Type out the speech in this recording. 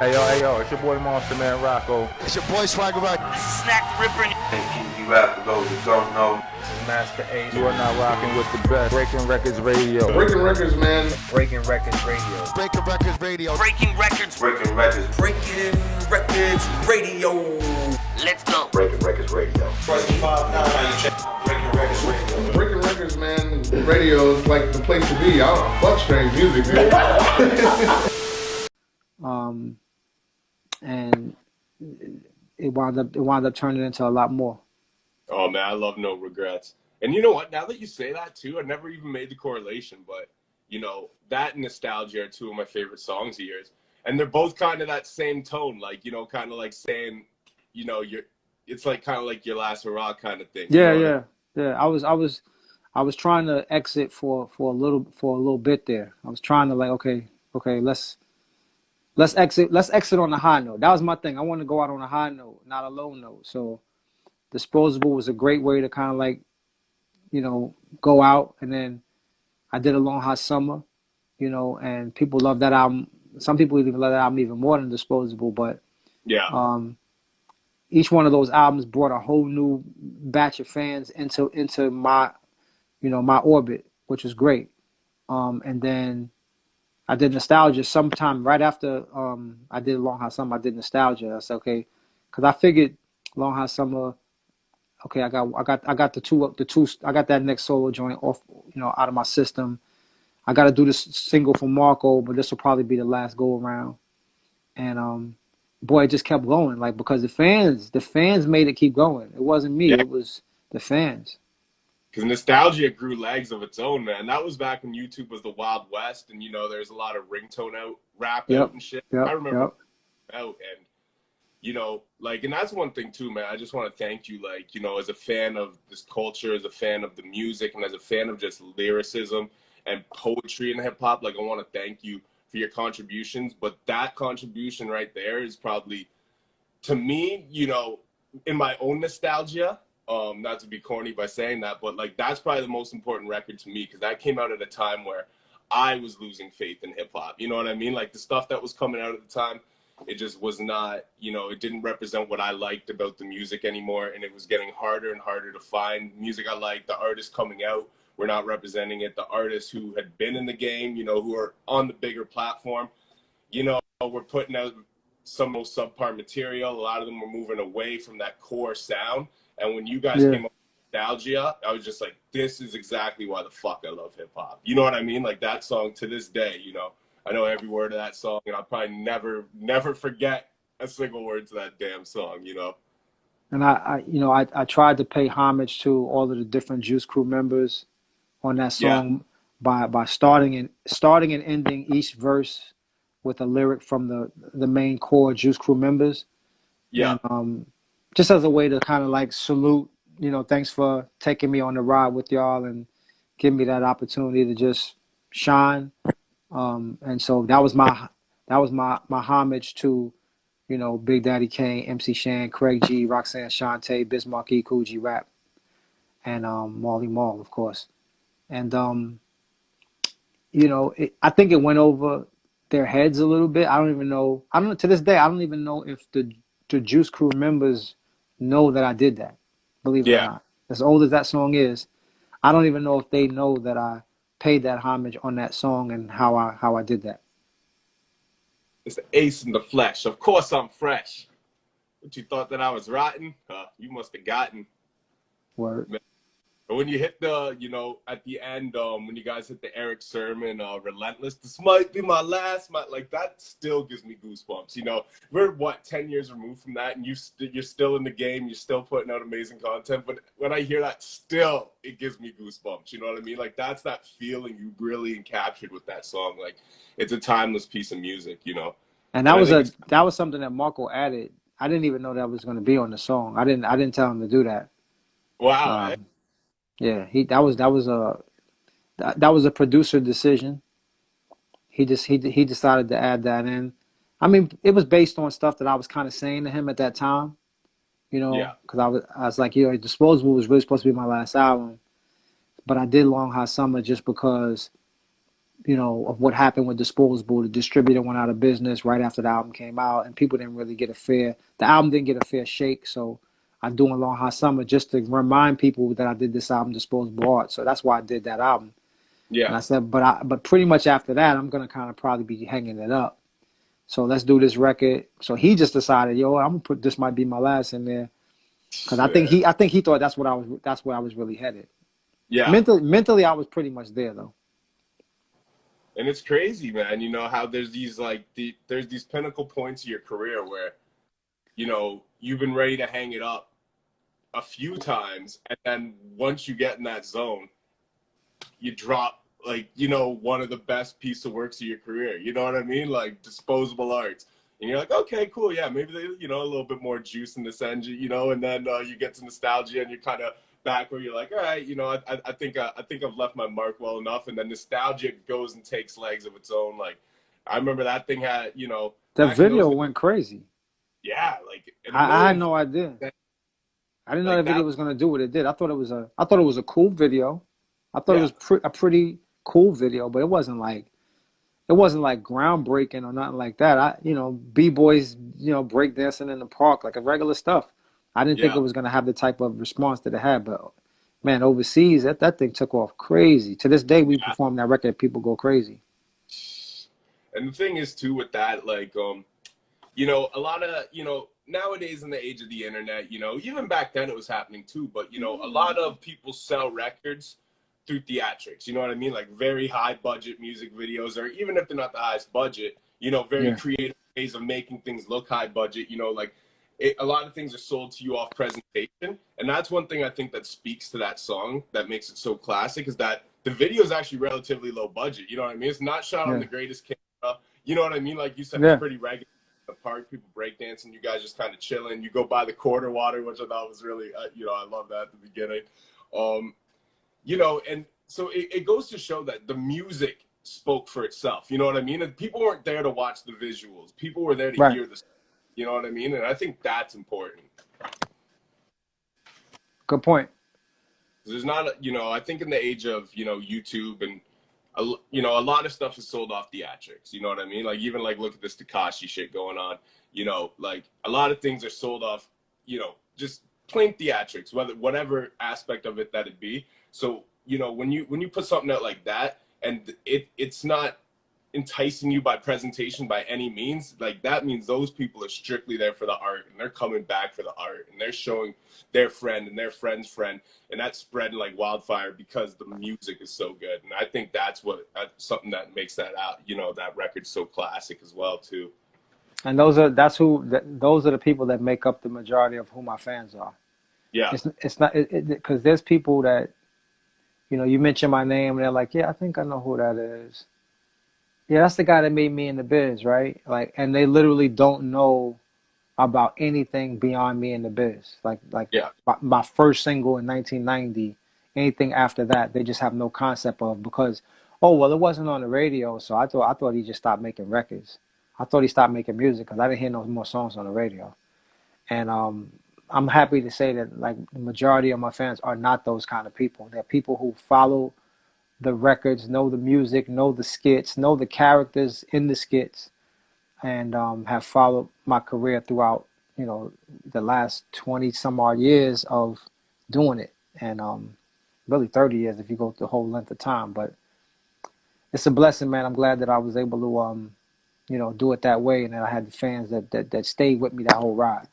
Hey yo, it's your boy Monster Man Rocco. It's your boy Swagger Rock. This is Snack the Ripper. Hey, rap for those who don't know. This is Master Ace. You are now rocking with the best. Breaking Records Radio. Breaking Records, man. Breaking Records Radio. Breaking Records Radio. Breaking Records. Breaking Records. Breaking Records Radio. Let's go. Breaking Records Radio. Press 5-9. Breaking Records Radio. Breaking Records, man. Radio is like the place to be. I don't fuck strange music, dude. And it wound up turning into a lot more. Oh man, I love No Regrets. And you know what? Now that you say that too, I never even made the correlation, but you know, that and Nostalgia are two of my favorite songs of yours. And they're both kind of that same tone, like, you know, kind of like saying, you know, it's like kind of like your last hurrah kind of thing. Yeah, you know yeah. I was trying to exit for a little bit there. I was trying to like, okay, let's exit on a high note. That was my thing. I wanted to go out on a high note, not a low note. So Disposable was a great way to kind of like, you know, go out. And then I did a Long Hot Summer, you know, and people love that album. Some people even love that album even more than Disposable. But yeah. Each one of those albums brought a whole new batch of fans into my, you know, my orbit, which was great. And then I did Nostalgia sometime right after I did Long Hot Summer. I did Nostalgia. I said, okay, because I figured Long Hot Summer. Okay, I got the two. I got that next solo joint off, you know, out of my system. I got to do this single for Marco, but this will probably be the last go around. And boy, it just kept going, like because the fans made it keep going. It wasn't me. Yeah. It was the fans. Because Nostalgia grew legs of its own, man. That was back when YouTube was the Wild West, and you know, there's a lot of ringtone out, rap out and shit. I remember out, and you know, like, and that's one thing too, man. I just want to thank you, like, you know, as a fan of this culture, as a fan of the music, and as a fan of just lyricism and poetry and hip hop. Like, I want to thank you for your contributions. But that contribution right there is probably, to me, you know, in my own nostalgia. Not to be corny by saying that, but like that's probably the most important record to me because that came out at a time where I was losing faith in hip hop. You know what I mean? Like the stuff that was coming out at the time, it just was not, you know, it didn't represent what I liked about the music anymore. And it was getting harder and harder to find music I liked. The artists coming out were not representing it. The artists who had been in the game, you know, who are on the bigger platform, you know, were putting out some most subpar material. A lot of them were moving away from that core sound. And when you guys came up with Nostalgia, I was just like, this is exactly why the fuck I love hip hop. You know what I mean? Like that song to this day, you know, I know every word of that song and I'll probably never forget a single word to that damn song, you know? And I tried to pay homage to all of the different Juice Crew members on that song by starting and ending each verse with a lyric from the main core Juice Crew members. Yeah. And, just as a way to kind of like salute, you know, thanks for taking me on the ride with y'all and giving me that opportunity to just shine. And so that was my homage to, you know, Big Daddy Kane, MC Shan, Craig G, Roxanne Shante, Bismarck E, Cool G Rap, and Marley Marl, of course. And you know, I think it went over their heads a little bit. I don't know to this day. I don't even know if the Juice Crew members know that I did that, believe it or not. As old as that song is, I don't even know if they know that I paid that homage on that song and how I did that. It's the ace in the flesh. Of course I'm fresh. But you thought that I was rotten? You must have gotten. Word. But when you hit the, you know, at the end, when you guys hit the Eric Sermon, Relentless, this might be my last, like that still gives me goosebumps. You know, we're 10 years removed from that, and you're still in the game, you're still putting out amazing content. But when I hear that, still, it gives me goosebumps. You know what I mean? Like that's that feeling you really captured with that song. Like it's a timeless piece of music, you know. And that was something that Marco added. I didn't even know that was going to be on the song. I didn't tell him to do that. Wow. Yeah, that was a producer decision. He decided to add that in. I mean, it was based on stuff that I was kind of saying to him at that time, you know, because I was like, you know, Disposable was really supposed to be my last album, but I did Long Hot Summer just because you know, of what happened with Disposable. The distributor went out of business right after the album came out, and people didn't really get the album didn't get a fair shake. So I'm doing Long Hot Summer just to remind people that I did this album, Disposable Art. So that's why I did that album. Yeah. And I said, but pretty much after that, I'm gonna kind of probably be hanging it up. So let's do this record. So he just decided, yo, I'm gonna put this might be my last in there, because I think he thought that's where I was really headed. Yeah. Mentally, I was pretty much there though. And it's crazy, man. You know how there's these there's these pinnacle points of your career where, you know, you've been ready to hang it up a few times, and then once you get in that zone, you drop, like, you know, one of the best piece of works of your career. You know what I mean? Like Disposable Arts. And you're like, okay, cool, yeah, maybe they, you know, a little bit more juice in this engine, you know, and then you get to nostalgia and you're kind of back where you're like, all right, you know, I think I've left my mark well enough, and then nostalgia goes and takes legs of its own. Like, I remember that thing had, you know, the video went crazy. Yeah, like I had no idea. I didn't know that video was gonna do what it did. I thought it was a cool video. I thought it was a pretty cool video, but it wasn't like groundbreaking or nothing like that. You know, b-boys, you know, breakdancing in the park, like a regular stuff. I didn't think it was gonna have the type of response that it had, but man, overseas that thing took off crazy. To this day, we perform that record, people go crazy. And the thing is too with that, like, you know, a lot of, you know, nowadays in the age of the internet, you know, even back then it was happening too, but you know, a lot of people sell records through theatrics, you know what I mean? Like very high budget music videos, or even if they're not the highest budget, you know, very creative ways of making things look high budget, you know, like a lot of things are sold to you off presentation. And that's one thing I think that speaks to that song that makes it so classic, is that the video is actually relatively low budget. You know what I mean? It's not shot on the greatest camera. You know what I mean? Like you said, it's pretty regular. The park, people breakdancing, you guys just kind of chilling. You go by the quarter water, which I thought was really, you know, I love that at the beginning. You know, and so it goes to show that the music spoke for itself. You know what I mean? And people weren't there to watch the visuals. People were there to hear the, you know what I mean? And I think that's important. Good point. There's not, you know, I think in the age of, you know, YouTube and, you know, a lot of stuff is sold off theatrics. You know what I mean? Like, even like, look at this Tekashi shit going on. You know, like a lot of things are sold off, you know, just plain theatrics, whatever aspect of it that it be. So, you know, when you put something out like that, and it's not enticing you by presentation by any means, like that means those people are strictly there for the art, and they're coming back for the art, and they're showing their friend and their friend's friend, and that's spreading like wildfire because the music is so good. And I think that's something that makes that you know, that record so classic as well too. And those are the people that make up the majority of who my fans are. Yeah, it's not because there's people that, you know, you mention my name and they're like, yeah, I think I know who that is. Yeah, that's the guy that made me in the biz, right? Like, and they literally don't know about anything beyond me in the biz. Like my first single in 1990, anything after that, they just have no concept of, because, oh, well, it wasn't on the radio, so I thought he just stopped making records. I thought he stopped making music because I didn't hear no more songs on the radio. And I'm happy to say that, like, the majority of my fans are not those kind of people. They're people who follow the records, know the music, know the skits, know the characters in the skits, and have followed my career throughout, you know, the last 20 some odd years of doing it, and really 30 years if you go the whole length of time. But it's a blessing, man. I'm glad that I was able to, you know, do it that way, and that I had the fans that stayed with me that whole ride.